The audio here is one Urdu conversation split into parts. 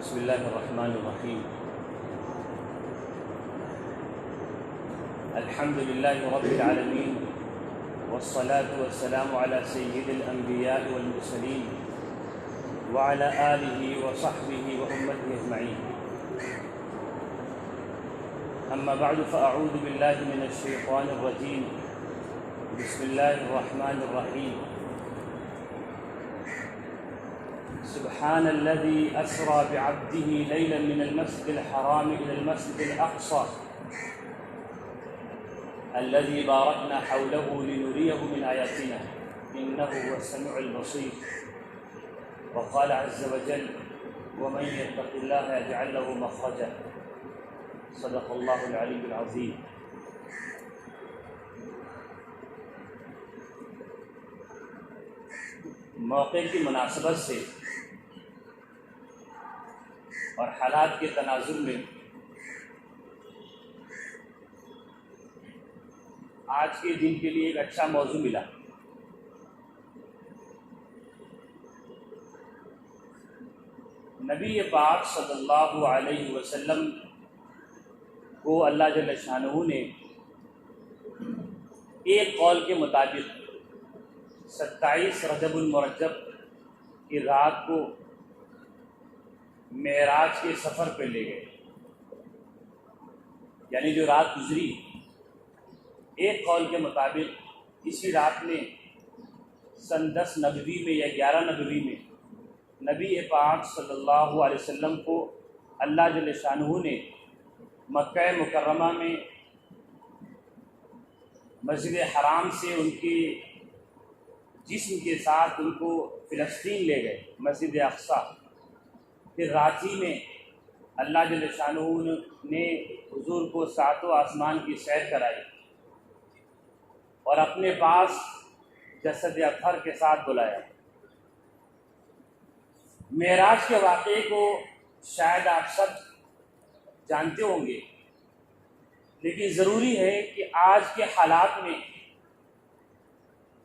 بسم اللہ الرحمن الرحیم الحمد للہ رب العالمین والصلاة والسلام علی سید الانبیاء والمرسلین وعلی آلہ وصحبہ وامتہ اجمعین اما بعد فاعوذ باللہ من الشیطان الرجیم بسم اللہ الرحمن الرحیم سبحان الذي أسرى بعبده ليلا من المسجد الحرام إلى المسجد الأقصى الذي باركنا حوله لنريه من آياتنا إنه هو السميع البصير وقال عز وجل ومن يتق الله يجعل له مخرجا صدق الله العلي العظيم. موقع کی مناسبت سے اور حالات کے تناظر میں آج کے دن کے لیے ایک اچھا موضوع ملا. نبی پاک صلی اللہ علیہ وسلم کو اللہ جل شانہ نے ایک قول کے مطابق 27 رجب المرجب کی رات کو معراج کے سفر پہ لے گئے. یعنی جو رات گزری ایک قول کے مطابق اسی رات میں سن 10 نبوی میں یا 11 نبوی میں نبی پاک صلی اللہ علیہ وسلم کو اللہ جل شانہ نے مکہ مکرمہ میں مسجد حرام سے ان کے جسم کے ساتھ ان کو فلسطین لے گئے مسجد اقصی. پھر رانچی میں اللہ جل شانہ نے حضور کو ساتوں آسمان کی سیر کرائی اور اپنے پاس جسد اطہر کے ساتھ بلایا. معراج کے واقعے کو شاید آپ سب جانتے ہوں گے، لیکن ضروری ہے کہ آج کے حالات میں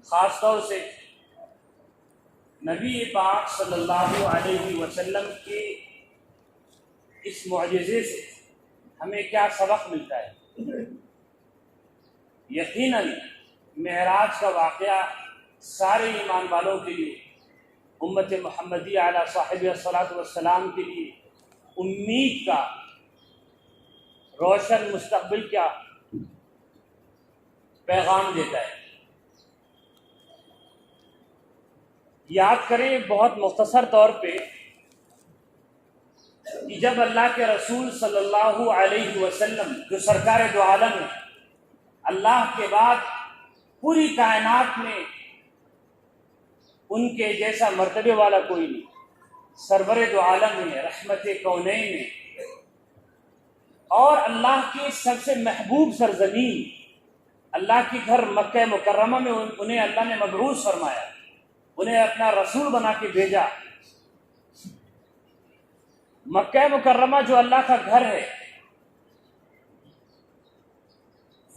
خاص طور سے نبی پاک صلی اللہ علیہ وسلم کے اس معجزے سے ہمیں کیا سبق ملتا ہے. یقیناً معراج کا واقعہ سارے ایمان والوں کے لیے، امت محمدی علی صاحب الصلاۃ والسلام کے لیے امید کا روشن مستقبل کا پیغام دیتا ہے. یاد کریں بہت مختصر طور پہ کہ جب اللہ کے رسول صلی اللہ علیہ وسلم جو سرکار دو عالم ہیں، اللہ کے بعد پوری کائنات میں ان کے جیسا مرتبے والا کوئی نہیں، سرور دو عالم ہیں، رحمت کونین ہیں، اور اللہ کے سب سے محبوب سرزمین اللہ کے گھر مکہ مکرمہ میں انہیں اللہ نے مبعوث فرمایا، انہیں اپنا رسول بنا کے بھیجا. مکہ مکرمہ جو اللہ کا گھر ہے،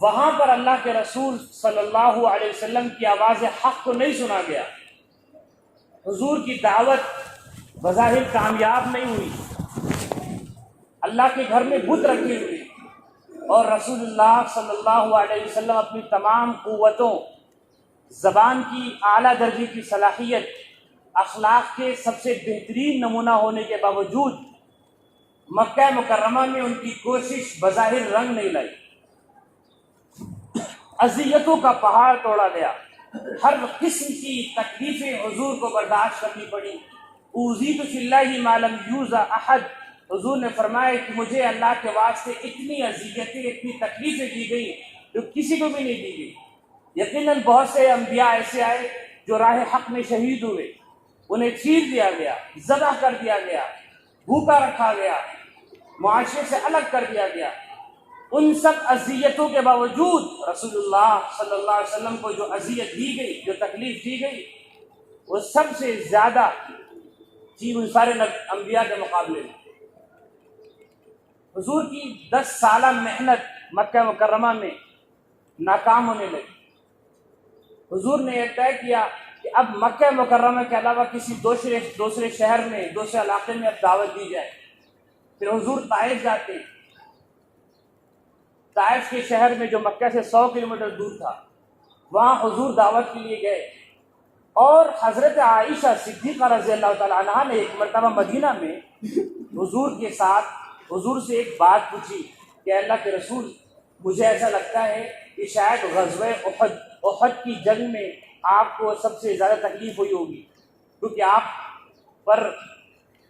وہاں پر اللہ کے رسول صلی اللہ علیہ وسلم کی آواز حق کو نہیں سنا گیا. حضور کی دعوت بظاہر کامیاب نہیں ہوئی، اللہ کے گھر میں بت رکھے ہوئے، اور رسول اللہ صلی اللہ علیہ وسلم اپنی تمام قوتوں، زبان کی اعلیٰ درجے کی صلاحیت، اخلاق کے سب سے بہترین نمونہ ہونے کے باوجود مکہ مکرمہ میں ان کی کوشش بظاہر رنگ نہیں لائی. اذیتوں کا پہاڑ توڑا گیا، ہر قسم کی تکلیفیں حضور کو برداشت کرنی پڑی. اوذیت فی اللہ ما لم یوذ احد، حضور نے فرمایا کہ مجھے اللہ کے واسطے اتنی اذیتیں، اتنی تکلیفیں دی گئی جو کسی کو بھی نہیں دی گئی. یقیناً بہت سے انبیاء ایسے آئے جو راہ حق میں شہید ہوئے، انہیں چیر دیا گیا، ذبح کر دیا گیا، بھوکا رکھا گیا، معاشرے سے الگ کر دیا گیا. ان سب اذیتوں کے باوجود رسول اللہ صلی اللہ علیہ وسلم کو جو اذیت دی گئی، جو تکلیف دی گئی، وہ سب سے زیادہ تھی ان سارے انبیاء کے مقابلے میں. حضور کی 10 سالہ محنت مکہ مکرمہ میں ناکام ہونے لگی. حضور نے یہ طے کیا کہ اب مکہ مکرمہ کے علاوہ کسی دوسرے شہر میں، دوسرے علاقے میں اب دعوت دی جائے. پھر حضور طائف جاتے ہیں. طائف کے شہر میں جو مکہ سے 100 کلومیٹر دور تھا وہاں حضور دعوت کے لیے گئے. اور حضرت عائشہ صدیقہ رضی اللہ تعالیٰ عنہا نے ایک مرتبہ مدینہ میں حضور کے ساتھ حضور سے ایک بات پوچھی کہ اللہ کے رسول مجھے ایسا لگتا ہے کہ شاید غزوہ احد کی جنگ میں آپ کو سب سے زیادہ تکلیف ہوئی ہوگی، کیونکہ آپ پر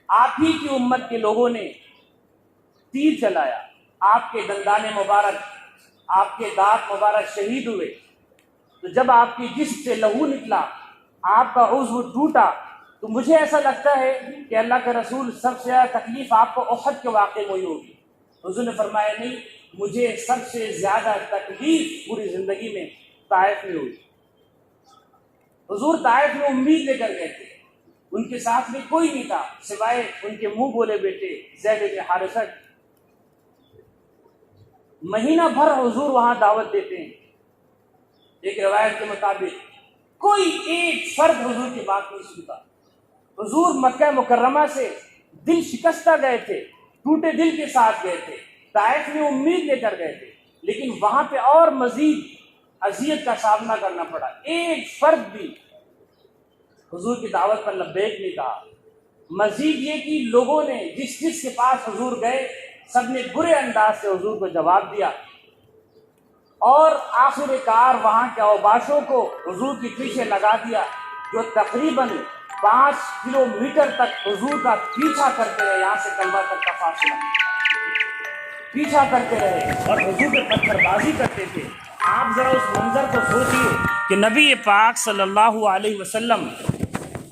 آپ ہی کی امت کے لوگوں نے تیر چلایا، آپ کے دندان مبارک، آپ کے دانت مبارک شہید ہوئے. تو جب آپ کی جسم سے لہو نکلا، آپ کا عضو ٹوٹا، تو مجھے ایسا لگتا ہے کہ اللہ کے رسول سب سے زیادہ تکلیف آپ کو احد کے واقعے میں ہوئی ہوگی. حضور نے فرمایا نہیں، مجھے سب سے زیادہ تکلیف پوری زندگی میں طائف میں ہوئی. حضور طائف میں امید لے کر گئے تھے، ان کے ساتھ میں کوئی نہیں تھا سوائے ان کے منہ بولے بیٹے زید بن حارثہ. مہینہ بھر حضور وہاں دعوت دیتے ہیں. ایک روایت کے مطابق کوئی ایک فرد حضور کی بات نہیں سنتا. حضور مکہ مکرمہ سے دل شکستہ گئے تھے، ٹوٹے دل کے ساتھ گئے تھے، طائف میں امید لے کر گئے تھے، لیکن وہاں پہ اور مزید اذیت کا سامنا کرنا پڑا. ایک فرد بھی حضور کی دعوت پر لبیک نہیں کہا. مزید یہ کہ لوگوں نے جس کے پاس حضور گئے سب نے برے انداز سے حضور کو جواب دیا، اور آخر کار وہاں کے اوباشوں کو حضور کی پیچھے لگا دیا، جو تقریباً 5 کلومیٹر تک حضور کا پیچھا کرتے رہے. یہاں سے کلبہ تک کا فاصلہ پیچھا کرتے رہے اور حضور پہ پتھر بازی کرتے تھے. آپ ذرا اس منظر کو سوچئے کہ نبی پاک صلی اللہ علیہ وسلم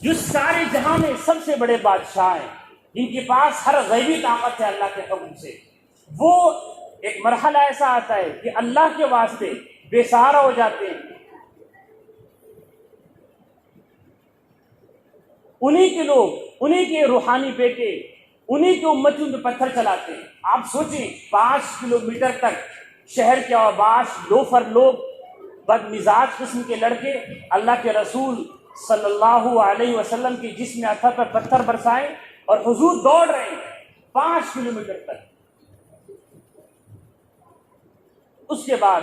جو سارے جہاں میں سب سے بڑے بادشاہ ہیں، جن کے پاس ہر غیبی طاقت ہے اللہ کے حکم سے، وہ ایک مرحلہ ایسا آتا ہے کہ اللہ کے واسطے بے سہارا ہو جاتے ہیں. انہی کے لوگ، انہی کے روحانی بیٹے، انہی کے امتیوں پہ پتھر چلاتے ہیں. آپ سوچیں 5 کلومیٹر تک شہر کے اوباش، لوفر لوگ، بد مزاج قسم کے لڑکے اللہ کے رسول صلی اللہ علیہ وسلم کی جسم اطہر پر پتھر برسائیں اور حضور دوڑ رہے ہیں 5 کلومیٹر تک. اس کے بعد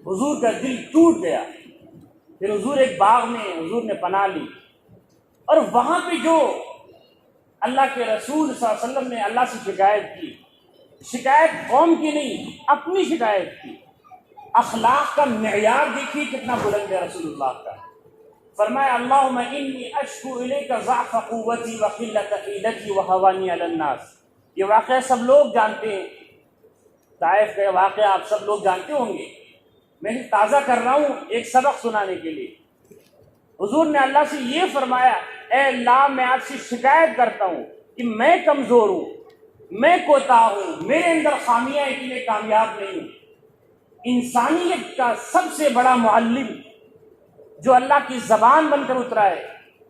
حضور کا دل ٹوٹ گیا. پھر حضور ایک باغ میں حضور نے پناہ لی، اور وہاں پہ جو اللہ کے رسول صلی اللہ علیہ وسلم نے اللہ سے شکایت کی، شکایت قوم کی نہیں، اپنی شکایت کی. اخلاق کا معیار دیکھیے کتنا بلند ہے رسول اللہ کا. فرمایا اللہم انی اشکو الیک ضعف قوتی وقلت حیلتی وہوانی علی الناس. یہ واقعہ سب لوگ جانتے ہیں، طائف کا واقعہ آپ سب لوگ جانتے ہوں گے. میں تازہ کر رہا ہوں ایک سبق سنانے کے لیے. حضور نے اللہ سے یہ فرمایا، اے اللہ میں آپ سے شکایت کرتا ہوں کہ میں کمزور ہوں، میں کوتاہ ہوں، میرے اندر خامیاں ہیں کہ میں کامیاب نہیں ہوں. انسانیت کا سب سے بڑا معلم جو اللہ کی زبان بن کر اترا ہے،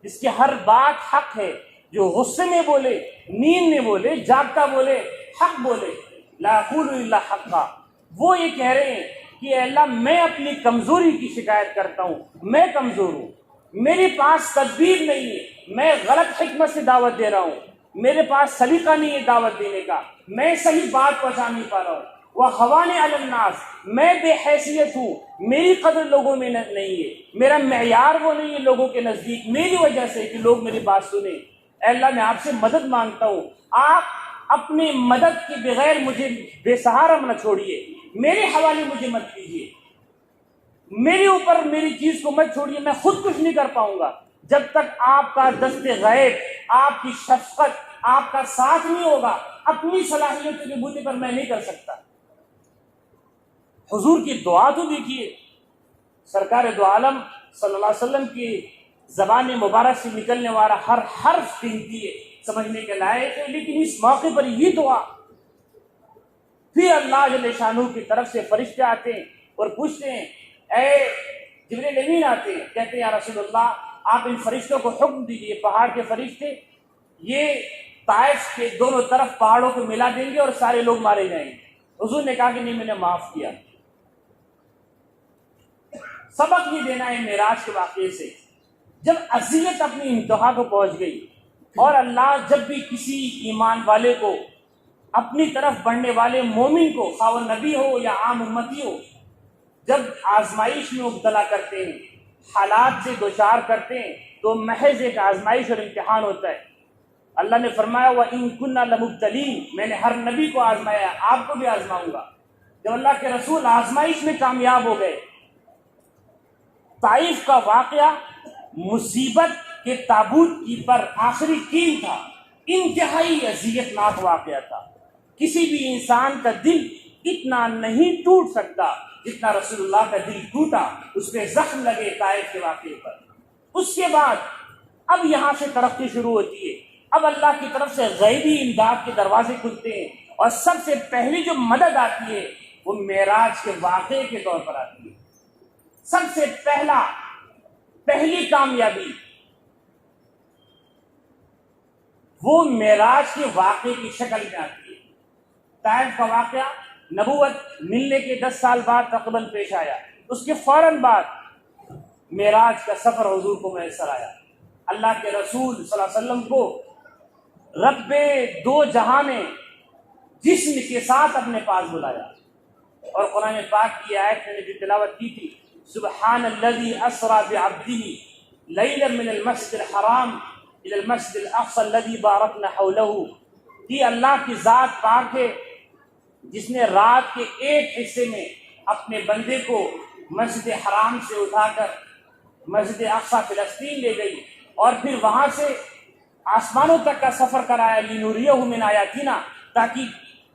جس کی ہر بات حق ہے، جو غصے میں بولے، نیند میں بولے، جاگتا بولے، حق بولے، لا اقول الا حقا. وہ یہ کہہ رہے ہیں کہ اے اللہ میں اپنی کمزوری کی شکایت کرتا ہوں، میں کمزور ہوں، میرے پاس تدبیر نہیں ہے، میں غلط حکمت سے دعوت دے رہا ہوں، میرے پاس سلیقہ نہیں ہے دعوت دینے کا، میں صحیح بات پہنچا نہیں پا رہا ہوں. وَحَوَانِ عَلَى النَّاسِ، میں بے حیثیت ہوں، میری قدر لوگوں میں نہیں ہے، میرا معیار وہ نہیں ہے لوگوں کے نزدیک میری وجہ سے کہ لوگ میری بات سنیں. اے اللہ میں آپ سے مدد مانگتا ہوں، آپ اپنی مدد کے بغیر مجھے بے سہارا نہ چھوڑیے، میرے حوالے مجھے مت کیجیے، میرے اوپر میری چیز کو مت چھوڑیے. میں خود کچھ نہیں کر پاؤں گا جب تک آپ کا دست غیب، آپ کی شفقت، آپ کا ساتھ نہیں ہوگا. اپنی صلاحیت کے بوتے پر میں نہیں کر سکتا. حضور کی دعا تو دیکھیے، سرکار دو عالم صلی اللہ علیہ وسلم کی زبان مبارک سے نکلنے والا ہر حرف قیمتی ہے، سمجھنے کے لائق ہے، لیکن اس موقع پر یہ دعا. پھر اللہ جل شانہ کی طرف سے فرشتے آتے ہیں اور پوچھتے ہیں، اے جبریل امین آتے ہیں، کہتے ہیں یا رسول اللہ آپ ان فرشتوں کو حکم دیجیے، پہاڑ کے فرشتے یہ طائف کے دونوں طرف پہاڑوں کو ملا دیں گے اور سارے لوگ مارے جائیں گے. حضور نے کہا کہ نہیں، میں نے معاف کیا. سبق یہ دینا ہے معراج کے واقعے سے. جب اذیت اپنی انتہا کو پہنچ گئی، اور اللہ جب بھی کسی ایمان والے کو، اپنی طرف بڑھنے والے مومن کو، خواہ وہ نبی ہو یا عام امتی ہو، جب آزمائش میں مبتلا کرتے ہیں، حالات سے دوچار کرتے ہیں، تو محض ایک آزمائش اور امتحان ہوتا ہے۔ اللہ نے فرمایا وَإِن كُنَّا لَمُبْتَلِينَ، میں نے ہر نبی کو آزمایا، آپ کو بھی آزماؤں گا۔ جب اللہ کے رسول آزمائش میں کامیاب ہو گئے، طائف کا واقعہ مصیبت کے تابوت کی پر آخری کیل تھا، انتہائی اذیت ناک واقعہ تھا۔ کسی بھی انسان کا دل اتنا نہیں ٹوٹ سکتا جتنا رسول اللہ کا دل ٹوٹا، اس پہ زخم لگے طائف کے واقعے پر۔ اس کے بعد اب یہاں سے ترقی شروع ہوتی ہے، اب اللہ کی طرف سے غیبی امداد کے دروازے کھلتے ہیں، اور سب سے پہلی جو مدد آتی ہے وہ معراج کے واقعے کے طور پر آتی ہے۔ سب سے پہلی کامیابی وہ معراج کے واقعے کی شکل میں آتی ہے۔ طائف کا واقعہ نبوت ملنے کے 10 سال بعد تقریباً پیش آیا، اس کے فوراً بعد معراج کا سفر حضور کو میسر آیا۔ اللہ کے رسول صلی اللہ علیہ وسلم کو رب دو جہاں نے جسم کے ساتھ اپنے پاس بلایا، اور قرآن پاک کی آیت میں نے جو تلاوت کی تھی، سبحان الذی اسری بعبدہ لیلا من المسجد الحرام الی المسجد الاقصی الذی بارکنا حولہ، کہ اللہ کی ذات پاک ہے جس نے رات کے ایک حصے میں اپنے بندے کو مسجد حرام سے اٹھا کر مسجد اقصی فلسطین لے گئی، اور پھر وہاں سے آسمانوں تک کا سفر کرایا، لنوریہ من آیاتنا، تاکہ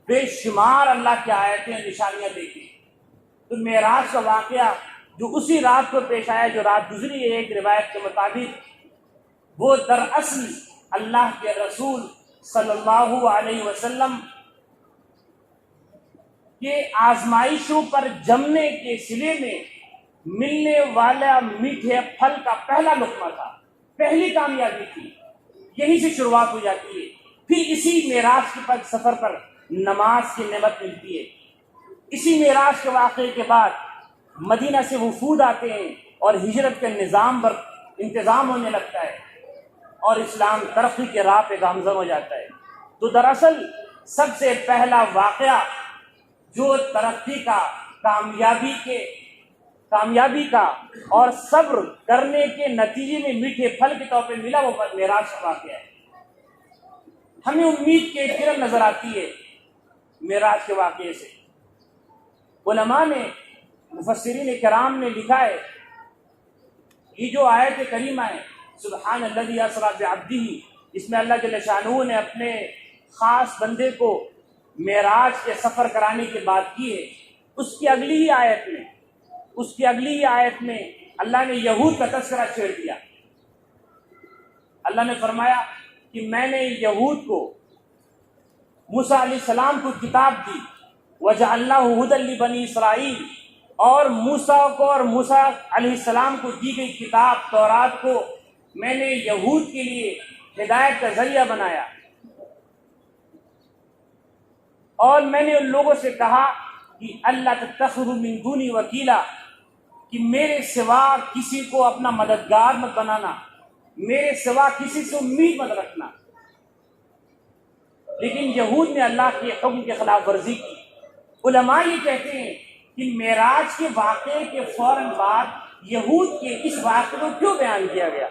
بے شمار اللہ کی آیتیں نشانیاں دیکھیں۔ تو معراج کا واقعہ جو اسی رات کو پیش آیا جو رات گزری ہے، ایک روایت کے مطابق وہ دراصل اللہ کے رسول صلی اللہ علیہ وسلم کے آزمائشوں پر جمنے کے صلے میں ملنے والا میٹھے پھل کا پہلا لقمہ تھا، پہلی کامیابی تھی۔ یہیں سے شروعات ہو جاتی ہے۔ پھر اسی معراج کے سفر پر نماز کی نعمت ملتی ہے۔ اسی معراج کے واقعے کے بعد مدینہ سے وفود آتے ہیں اور ہجرت کے انتظام ہونے لگتا ہے، اور اسلام ترقی کے راہ پہ گامزن ہو جاتا ہے۔ تو دراصل سب سے پہلا واقعہ جو ترقی کا، کامیابی کا اور صبر کرنے کے نتیجے میں میٹھے پھل کے طور پہ ملا، وہ معراج کا واقعہ ہے۔ ہمیں امید کی ایک کرن نظر آتی ہے معراج کے واقعے سے۔ علماء نے، مفسرین کرام نے لکھا ہے، یہ جو آیت کریمہ ہے سبحان الذی اسری بعبدہ، اس میں اللہ جل شانہ نے اپنے خاص بندے کو معراج کے سفر کرانے کی بات کی ہے، اس کی اگلی ہی آیت میں اللہ نے یہود کا تذکرہ چھیڑ دیا۔ اللہ نے فرمایا کہ میں نے یہود کو، موسیٰ علیہ السلام کو کتاب دی، وَجَعَلْنَاهُ هُدًى لِبَنِي إِسْرَائِيلَ، اور موسیٰ کو اور موسیٰ علیہ السلام کو دی گئی کتاب تورات کو میں نے یہود کے لیے ہدایت کا ذریعہ بنایا، اور میں نے ان لوگوں سے کہا کہ اللہ تتخذوا من دونی وکیلا، کہ میرے سوا کسی کو اپنا مددگار مت بنانا، میرے سوا کسی سے امید مت رکھنا۔ لیکن یہود نے اللہ کے حکم کی خلاف ورزی کی۔ علماء یہ کہتے ہیں کہ معراج کے واقعے کے فوراً بعد یہود کے اس واقعے کو کیوں بیان کیا گیا؟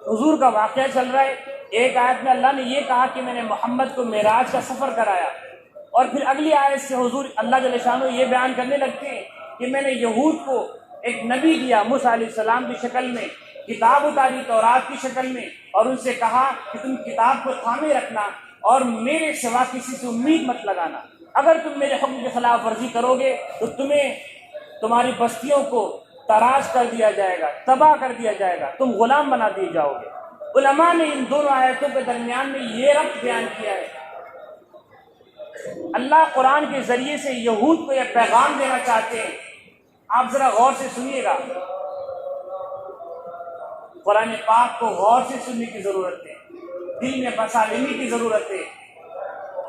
حضور کا واقعہ چل رہا ہے، ایک آیت میں اللہ نے یہ کہا کہ میں نے محمد کو معراج کا سفر کرایا، اور پھر اگلی آیت سے حضور اللہ جل شانہ یہ بیان کرنے لگتے ہیں کہ میں نے یہود کو ایک نبی دیا موسیٰ علیہ السلام کی شکل میں، کتاب اتاری تورات کی شکل میں، اور ان سے کہا کہ تم کتاب کو تھامے رکھنا اور میرے سوا کسی سے امید مت لگانا۔ اگر تم میرے حکم کی خلاف ورزی کرو گے تو تمہاری بستیوں کو تراش کر دیا جائے گا، تباہ کر دیا جائے گا، تم غلام بنا دیے جاؤ گے۔ علماء نے ان دونوں آیتوں کے درمیان میں یہ ربط بیان کیا ہے۔ اللہ قرآن کے ذریعے سے یہود کو یہ پیغام دینا چاہتے ہیں، آپ ذرا غور سے سنیے گا، قرآن پاک کو غور سے سننے کی ضرورت ہے، دل میں بسا لینے کی ضرورت ہے،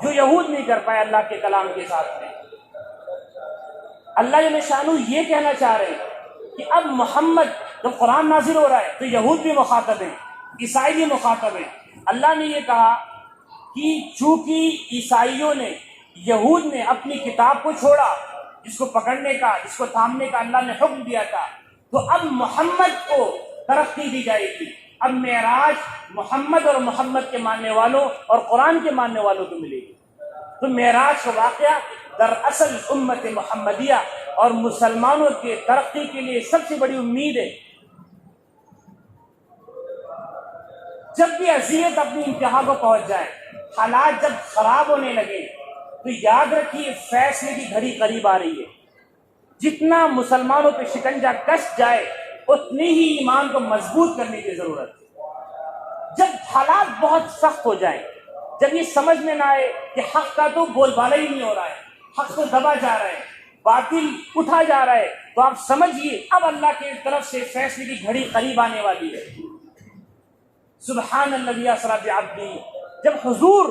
جو یہود نہیں کر پائے اللہ کے کلام کے ساتھ میں۔ اللہ جل شانہ یہ کہنا چاہ رہے ہیں کہ اب محمد جب قرآن نازل ہو رہا ہے تو یہود بھی مخاطب ہیں، عیسائی بھی مخاطب ہیں، اللہ نے یہ کہا کہ چونکہ عیسائیوں نے، یہود نے اپنی کتاب کو چھوڑا، جس کو پکڑنے کا، جس کو تھامنے کا اللہ نے حکم دیا تھا، تو اب محمد کو ترقی دی جائے گی۔ اب معراج محمد اور محمد کے ماننے والوں اور قرآن کے ماننے والوں کو ملے گی۔ تو معراج کا واقعہ دراصل امت محمدیہ اور مسلمانوں کے ترقی کے لیے سب سے بڑی امید ہے۔ جب بھی اذیت اپنی انتہا کو پہنچ جائے، حالات جب خراب ہونے لگے، تو یاد رکھیے فیصلے کی گھڑی قریب آ رہی ہے۔ جتنا مسلمانوں پہ شکنجہ کش جائے، اتنی ہی ایمان کو مضبوط کرنے کی ضرورت ہے۔ جب حالات بہت سخت ہو جائیں، جب یہ سمجھ میں نہ آئے کہ حق کا تو بول بالا ہی نہیں ہو رہا ہے، حق تو دبا جا رہا ہے، باطل اٹھا جا رہا ہے، تو آپ سمجھیے اب اللہ کی طرف سے فیصلے کی گھڑی قریب آنے والی ہے۔ سبحان الذی اسری بعبدہ، جب حضور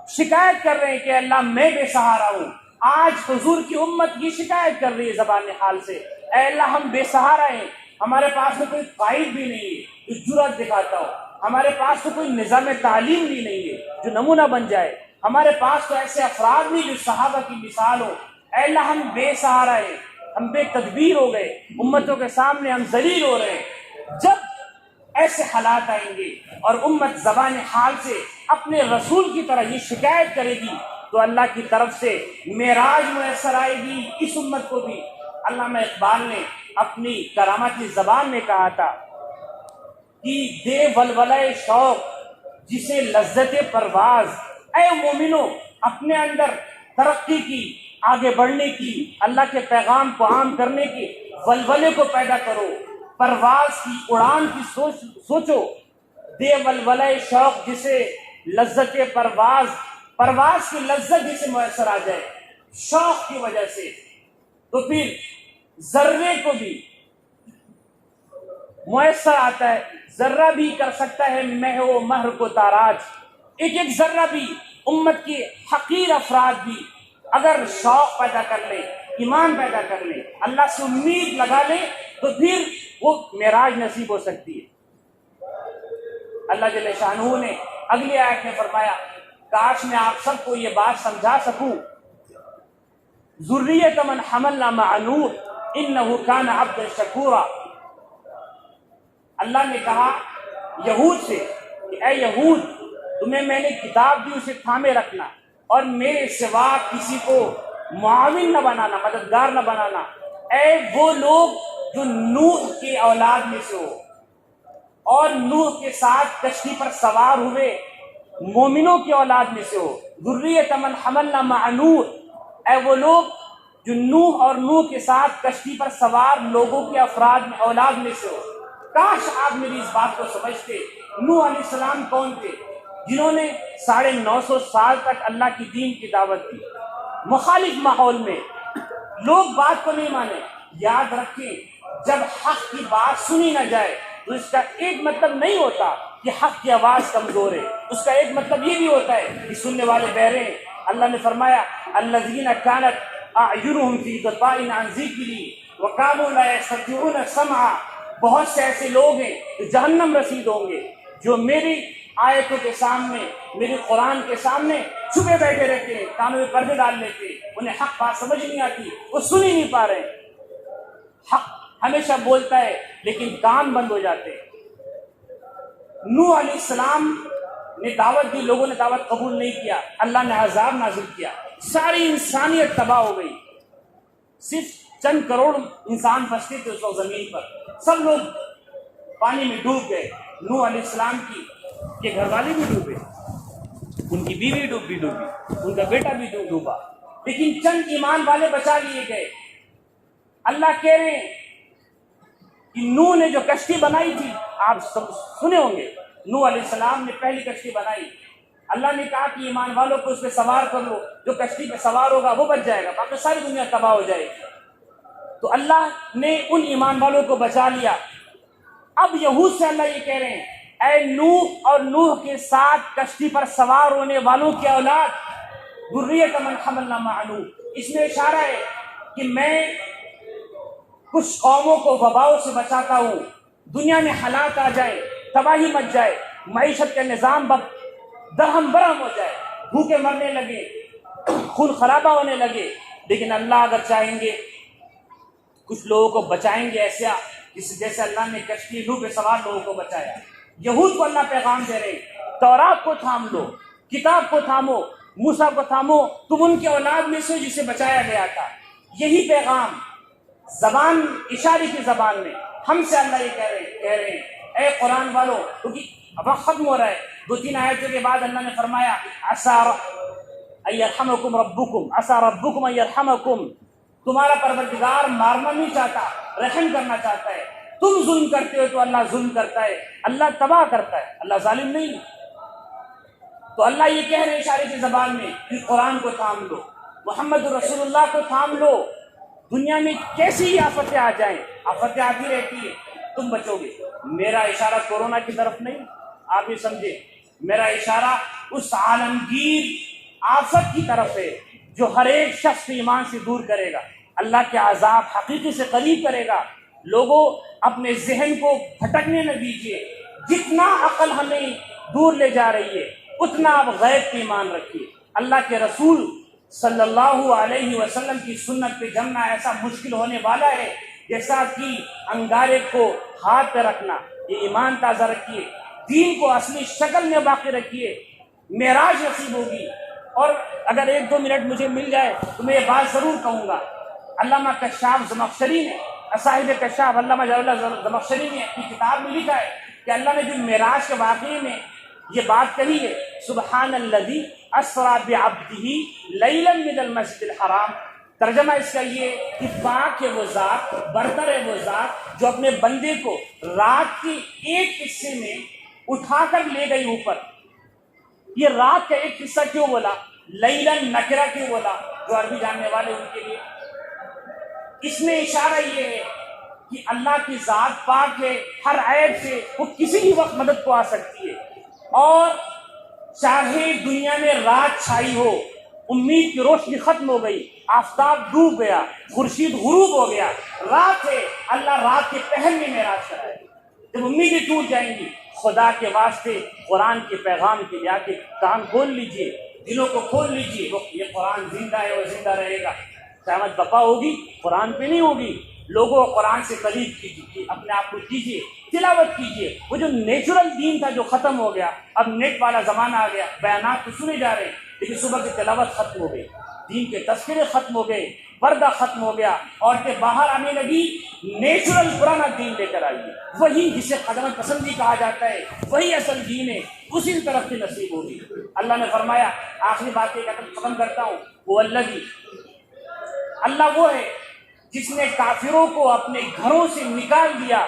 شکایت کر رہے ہیں کہ اللہ میں بے سہارا ہوں، آج حضور کی امت یہ شکایت کر رہی ہے زبان حال سے، اے اللہ ہم بے سہارا ہیں، ہمارے پاس میں کوئی قائد بھی نہیں ہے جو جرأت دکھاتا ہو، ہمارے پاس تو کوئی نظام تعلیم بھی نہیں ہے جو نمونہ بن جائے، ہمارے پاس تو ایسے افراد نہیں جو صحابہ کی مثال ہو، اے اللہ ہم بے سہارا ہیں، ہم بے تدبیر ہو گئے، امتوں کے سامنے ہم ذلیل ہو رہے ہیں۔ جب ایسے حالات آئیں گے اور امت زبان حال سے اپنے رسول کی طرح یہ شکایت کرے گی، تو اللہ کی طرف سے معراج میسر آئے گی اس امت کو بھی۔ علامہ اقبال نے اپنی کرامتی زبان میں کہا تھا کہ دے ولولہ شوق جسے لذت پرواز، اے مومنو اپنے اندر ترقی کی، آگے بڑھنے کی، اللہ کے پیغام کو عام کرنے کے ولولے کو پیدا کرو، پرواز کی، اڑان کی سوچو۔ دے ولولہ شوق جسے لذت پرواز، پرواز کی لذت جسے میسر آ جائے شوق کی وجہ سے، تو پھر ذرے کو بھی میسر آتا ہے، ذرہ بھی کر سکتا ہے مہ و مہر کو تاراج۔ ایک ایک ذرہ بھی، امت کے حقیر افراد بھی اگر شوق پیدا کر لیں، ایمان پیدا کر لیں، اللہ سے امید لگا لیں، تو پھر وہ معراج نصیب ہو سکتی ہے۔ اللہ جل شانہ نے اگلی آیت میں فرمایا، کاش میں آپ سب کو یہ بات سمجھا سکوں، ذریۃ من حملنا مع نوح انہ کان عبدا شکورا۔ اللہ نے کہا یہود سے کہ اے یہود، تمہیں میں نے کتاب دی، اسے تھامے رکھنا، اور میرے سوا کسی کو معاون نہ بنانا، مددگار نہ بنانا۔ اے وہ لوگ جو نوح کی اولاد میں سے ہو اور نوح کے ساتھ کشتی پر سوار ہوئے مومنوں کی اولاد میں سے ہو، ذریۃ من حملنا مع نوح، اے وہ لوگ جو نوح اور نوح کے ساتھ کشتی پر سوار لوگوں کے افراد میں، اولاد میں سے ہو۔ کاش آپ میری اس بات کو سمجھتے۔ نوح علیہ السلام کون تھے؟ جنہوں نے 950 سال تک اللہ کی دین کی دعوت دی، مخالف ماحول میں، لوگ بات کو نہیں مانے۔ یاد رکھیں، جب حق کی بات سنی نہ جائے تو اس کا ایک مطلب نہیں ہوتا کہ حق کی آواز کمزور ہے، اس کا ایک مطلب یہ بھی ہوتا ہے کہ سننے والے بہرے ہیں۔ اللہ نے فرمایا الذین کانت اعینہم فی غطاء عن ذکری وکانوا لا یستطیعون سمعا، بہت سے ایسے لوگ ہیں جو جہنم رسید ہوں گے، جو میری آیتوں کے سامنے، میری قرآن کے سامنے چھپے بیٹھے رہتے ہیں، کانوں میں پردے ڈال لیتے، انہیں حق بات سمجھ نہیں آتی، وہ سن ہی نہیں پا رہے۔ حق ہمیشہ بولتا ہے لیکن کان بند ہو جاتے ہیں۔ نوح علیہ السلام نے دعوت دی، لوگوں نے دعوت قبول نہیں کیا، اللہ نے عذاب نازل کیا، ساری انسانیت تباہ ہو گئی۔ صرف چند کروڑ انسان بستے تھے اس وقت زمین پر، سب لوگ پانی میں ڈوب گئے۔ نوح علیہ السلام کے گھر والے بھی ڈوبے، ان کی بیوی ڈوبی، ان کا بیٹا بھی ڈوبا، لیکن چند ایمان والے بچا لیے گئے۔ اللہ کہہ رہے ہیں کہ نوح نے جو کشتی بنائی تھی، آپ سب سنے ہوں گے، نوح علیہ السلام نے پہلی کشتی بنائی۔ اللہ نے کہا کہ ایمان والوں کو اس پہ سوار کر لو، جو کشتی پہ سوار ہوگا وہ بچ جائے گا، باقی ساری دنیا تباہ ہو جائے گی۔ تو اللہ نے ان ایمان والوں کو بچا لیا۔ اب یہود سے اللہ یہ کہہ رہے ہیں، اے نوح اور نوح کے ساتھ کشتی پر سوار ہونے والوں کی اولاد، ذریۃ من حملنا مع نوح، اس میں اشارہ ہے کہ میں کچھ قوموں کو وباؤں سے بچاتا ہوں، دنیا میں حالات آ جائے، تباہی مچ جائے، معیشت کا نظام درہم برہم ہو جائے، بھوکے مرنے لگے، خون خرابہ ہونے لگے، لیکن اللہ اگر چاہیں گے کچھ لوگوں کو بچائیں گے ایسا جیسے اللہ نے کشتی نوح پہ سوار لوگوں کو بچایا۔ یہود کو اللہ پیغام دے رہے ہیں، تورات کو تھام لو، کتاب کو تھامو، موسیٰ کو تھامو، تم ان کی اولاد میں سے جسے بچایا گیا تھا۔ یہی پیغام زبان اشارے کی زبان میں ہم سے اللہ یہ کہہ رہے ہیں، اے قرآن والو، کیونکہ وقت ختم ہو رہا ہے، 2-3 آیتوں کے بعد اللہ نے فرمایا عسیٰ ان یرحمکم ربکم، عسیٰ ربکم ان یرحمکم، تمہارا پروردگار مارنا نہیں چاہتا، رحم کرنا چاہتا ہے۔ تم ظلم کرتے ہو تو اللہ ظلم کرتا ہے، اللہ تباہ کرتا ہے، اللہ ظالم نہیں۔ تو اللہ یہ کہہ رہے ہیں اشارے کی زبان میں کہ قرآن کو تھام لو، محمد رسول اللہ کو تھام لو۔ دنیا میں کیسی ہی آفتیں آ جائیں، آفتیں آتی رہتی ہیں، تم بچو گے۔ میرا اشارہ کورونا کی طرف نہیں، آپ یہ سمجھے، میرا اشارہ اس عالمگیر آفت کی طرف ہے جو ہر ایک شخص کو ایمان سے دور کرے گا، اللہ کے عذاب حقیقی سے قریب کرے گا۔ لوگوں اپنے ذہن کو بھٹکنے نہ دیجیے، جتنا عقل ہمیں دور لے جا رہی ہے اتنا آپ غیب پہ ایمان رکھیے۔ اللہ کے رسول صلی اللہ علیہ وسلم کی سنت پہ جمنا ایسا مشکل ہونے والا ہے جیسا کہ انگارے کو ہاتھ پہ رکھنا۔ یہ ایمان تازہ رکھیے، دین کو اصلی شکل میں باقی رکھیے، معراج نصیب ہوگی۔ اور اگر 1-2 منٹ مجھے مل جائے تو میں یہ بات ضرور کہوں گا، علامہ کشاف زمخشری نے، صاحب کشاف علامہ جلال اللہ زمخشری نے اپنی کتاب میں لکھا ہے کہ اللہ نے جو معراج کے واقعے میں یہ بات کہی ہے، سبحان الذی اسریٰ بعبدہ لیلا من المسجد الحرام، ترجمہ اس کا یہ کہ پاک ہے وہ ذات، برتر ہے وہ ذات جو اپنے بندے کو رات کے ایک حصے میں اٹھا کر لے گئی اوپر۔ یہ رات کا ایک حصہ کیوں بولا؟ لیلن نکرہ کیوں بولا؟ جو عربی جاننے والے ان کے لیے اس میں اشارہ یہ ہے کہ اللہ کی ذات پاک ہے ہر عیب سے، وہ کسی بھی وقت مدد کو آ سکتی ہے، اور چاہے دنیا میں رات چھائی ہو، امید کی روشنی ختم ہو گئی، آفتاب ڈوب گیا، خورشید غروب ہو گیا، رات ہے، اللہ رات کے پہر میں معراج کرائے۔ جب امیدیں ٹوٹ جائیں گی، خدا کے واسطے قرآن کے پیغام کے جا کے کان کھول لیجئے، دلوں کو کھول لیجئے، یہ قرآن زندہ ہے، وہ زندہ رہے گا۔ قیامت بپا ہوگی، قرآن پہ نہیں ہوگی۔ لوگوں قرآن سے قریب کیجیے، اپنے آپ کو کیجیے، تلاوت کیجیے۔ وہ جو نیچرل دین تھا جو ختم ہو گیا، اب نیٹ والا زمانہ آ گیا، بیانات تو سنے جا رہے ہیں لیکن صبح کی تلاوت ختم ہو گئی، دین کے تذکرے ختم ہو گئے، پردہ ختم ہو گیا، عورتیں باہر آنے لگی، نیچرل پرانا دین لے کر آئیے، وہی جسے قدم پسندی کہا جاتا ہے، وہی اصل دین ہے، اسی طرف سے نصیب ہوگی۔ اللہ نے فرمایا، آخری بات یہ ختم کرتا ہوں، وہ اللہ وہ ہے جس نے کافروں کو اپنے گھروں سے نکال دیا۔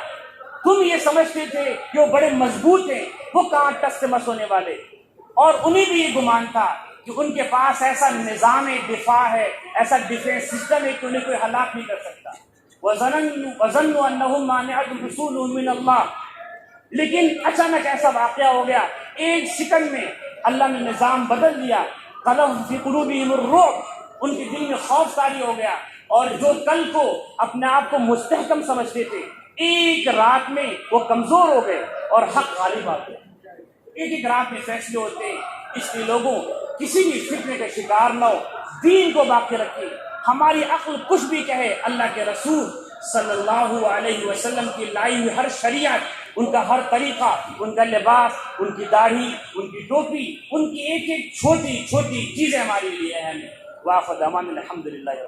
تم یہ سمجھتے تھے کہ وہ بڑے مضبوط ہیں، وہ کہاں ٹس سے مس ہونے والے، اور انہیں بھی یہ گمان تھا کہ ان کے پاس ایسا نظام دفاع ہے، ایسا ڈیفینس سسٹم ہے کہ انہیں کوئی ہلاک نہیں کر سکتا۔ وَظَنُّوا أَنَّهُمْ مَانِعَتُهُمْ رُسُولُهُم مِّنَ اللَّهِ، لیکن اچانک ایسا واقعہ ہو گیا، ایک سیکنڈ میں اللہ نے نظام بدل دیا۔ قَلَهُمْ فِي قُلُوبِهِمُ الرُّعْبُ، ان کے دل میں خوف طاری ہو گیا، اور جو کل کو اپنے آپ کو مستحکم سمجھتے تھے ایک رات میں وہ کمزور ہو گئے اور حق غالب آ گیا۔ ایک رات میں فیصلے ہوتے ہیں، اس لیے لوگوں کسی بھی فتنے کا شکار نہ ہو، دین کو باقی رکھیں۔ ہماری عقل کچھ بھی کہے، اللہ کے رسول صلی اللہ علیہ وسلم کی لائی ہوئی ہر شریعت، ان کا ہر طریقہ، ان کا لباس، ان کی داڑھی، ان کی ٹوپی، ان کی ایک ایک چھوٹی چھوٹی چیزیں ہمارے لیے اہم ہیں۔ وآخر دعوانا الحمدللہ۔